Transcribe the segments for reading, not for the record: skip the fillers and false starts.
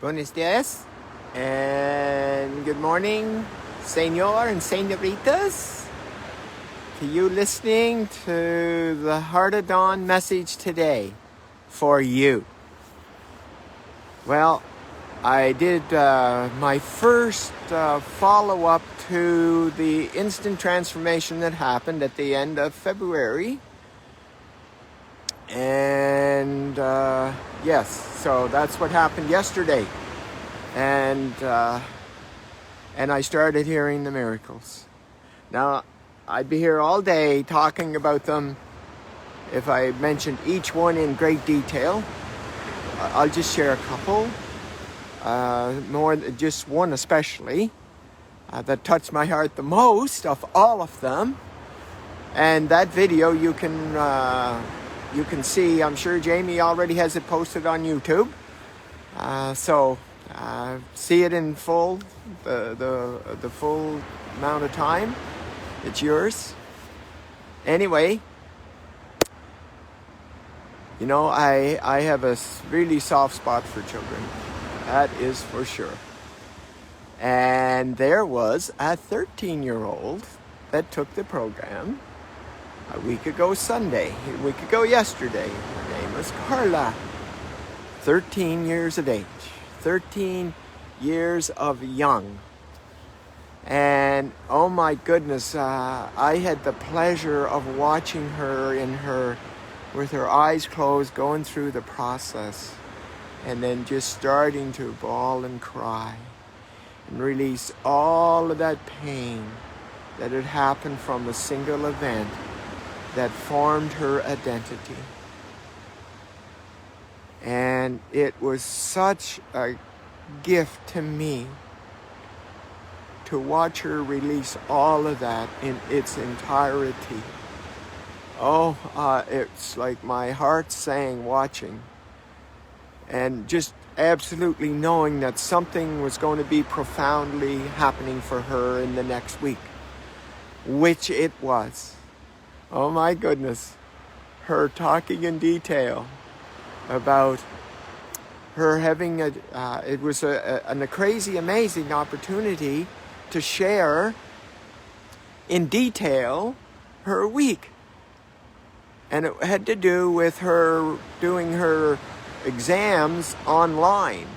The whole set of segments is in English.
Buenos dias, and good morning, senor and senoritas. To you listening to the Heart of Dawn message today for you. Well, I did my first follow-up to the instant transformation that happened at the end of February. And yes, so that's what happened yesterday. And I started hearing the miracles. Now, I'd be here all day talking about them if I mentioned each one in great detail. I'll just share a couple, more just one especially, that touched my heart the most of all of them. And that video you can see. I'm sure Jamie already has it posted on YouTube. So see it in full, the full amount of time. It's yours. Anyway, you know, I have a really soft spot for children. That is for sure. And there was a 13-year-old that took the program a week ago yesterday. Her name was Carla. 13 years of age. 13 years of young. And oh my goodness, I had the pleasure of watching her with her eyes closed, going through the process, and then just starting to bawl and cry and release all of that pain that had happened from a single event that formed her identity. And it was such a gift to me to watch her release all of that in its entirety. It's like my heart sang watching, and just absolutely knowing that something was going to be profoundly happening for her in the next week, which it was. Oh my goodness, her talking in detail about her having it was a crazy, amazing opportunity to share in detail her week. And it had to do with her doing her exams online.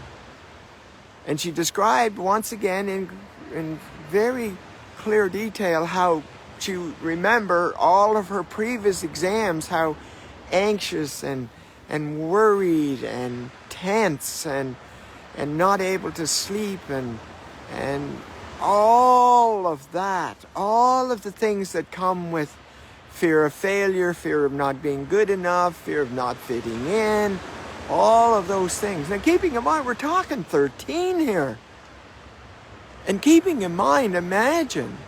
And she described once again in very clear detail how she remember all of her previous exams, how anxious and worried and tense and not able to sleep and all of that, all of the things that come with fear of failure, fear of not being good enough, fear of not fitting in, all of those things. Now, keeping in mind, we're talking 13 here. And keeping in mind, imagine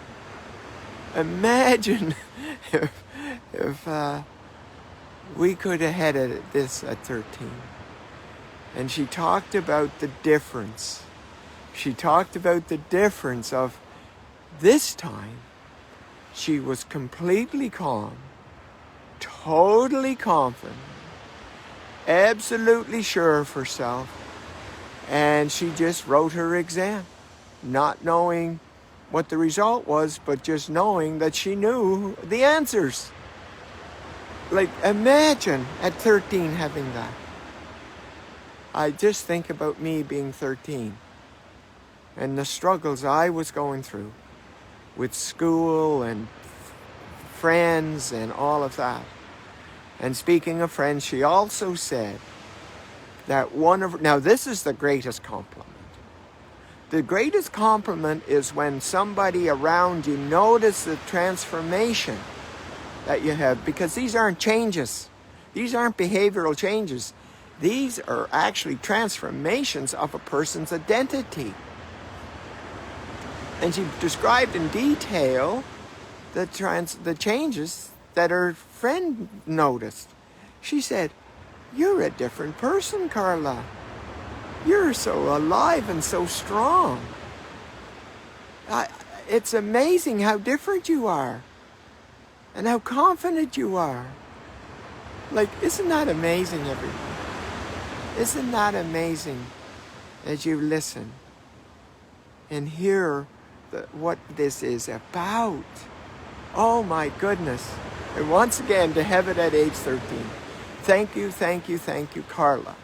if we could have had this at 13. And she talked about the difference. She talked about the difference of this time. She was completely calm, totally confident, absolutely sure of herself, and she just wrote her exam, not knowing what the result was, but just knowing that she knew the answers. Like, imagine at 13 having that. I just think about me being 13 and the struggles I was going through with school and friends and all of that. And speaking of friends, she also said that now this is the greatest compliment. The greatest compliment is when somebody around you notices the transformation that you have, because these aren't changes. These aren't behavioral changes. These are actually transformations of a person's identity. And she described in detail the changes that her friend noticed. She said, "You're a different person, Carla. You're so alive and so strong. It's amazing how different you are and how confident you are." Like, isn't that amazing, everyone? Isn't that amazing? as you listen and hear what this is about. Oh my goodness. And once again, to have it at age 13. Thank you, thank you, thank you, Carla,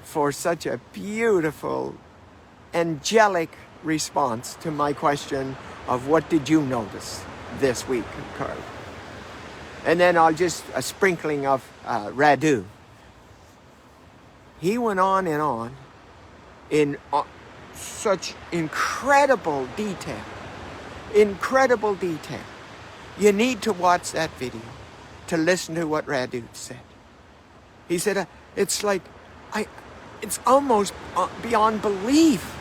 for such a beautiful, angelic response to my question of what did you notice this week, Carla? And then I'll just, a sprinkling of Radu. He went on and on in such incredible detail. Incredible detail. You need to watch that video to listen to what Radu said. He said, it's like, it's almost beyond belief.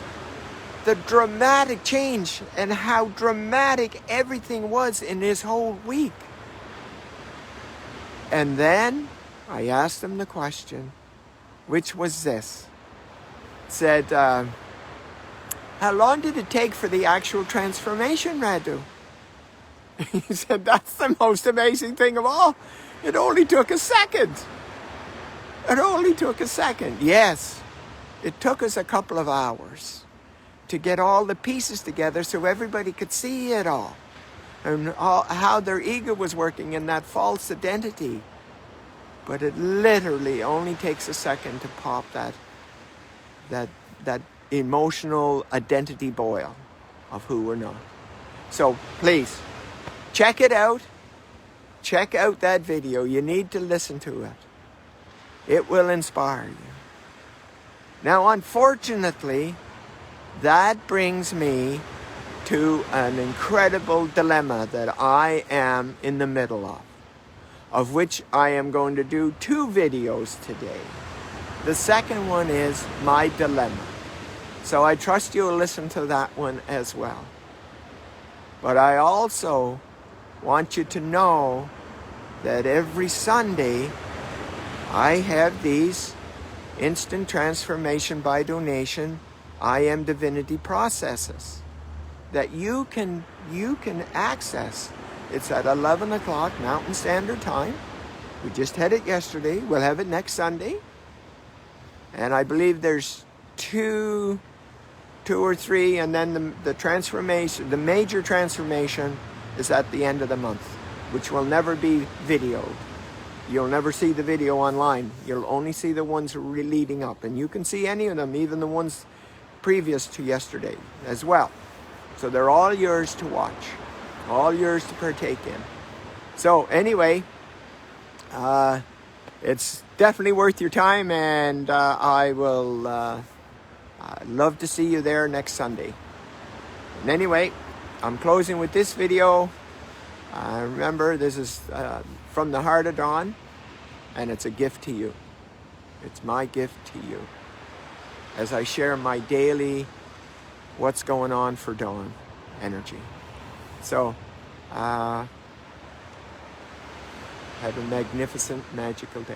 The dramatic change and how dramatic everything was in this whole week. And then I asked him the question, which was this. Said, how long did it take for the actual transformation, Radu? He said, that's the most amazing thing of all. It only took a second. It only took a second. Yes, it took us a couple of hours to get all the pieces together so everybody could see it all. And how their ego was working in that false identity. But it literally only takes a second to pop that emotional identity boil of who we're not. So please, check it out. Check out that video. You need to listen to it. It will inspire you. Now, unfortunately, that brings me to an incredible dilemma that I am in the middle of which I am going to do 2 videos today. The second one is my dilemma. So I trust you'll listen to that one as well. But I also want you to know that every Sunday I have these instant transformation by donation I Am Divinity processes that you can access. It's at 11 o'clock Mountain Standard Time. We just had it yesterday. We'll have it next Sunday. And I believe there's two or three, and then the transformation, the major transformation is at the end of the month, which will never be videoed. You'll never see the video online. You'll only see the ones leading up. And you can see any of them, even the ones previous to yesterday as well. So they're all yours to watch, all yours to partake in. So anyway, it's definitely worth your time, and I will love to see you there next Sunday. And anyway, I'm closing with this video. Remember, this is from the heart of Dawn, and it's a gift to you. It's my gift to you as I share my daily what's going on for Dawn energy. So, have a magnificent, magical day.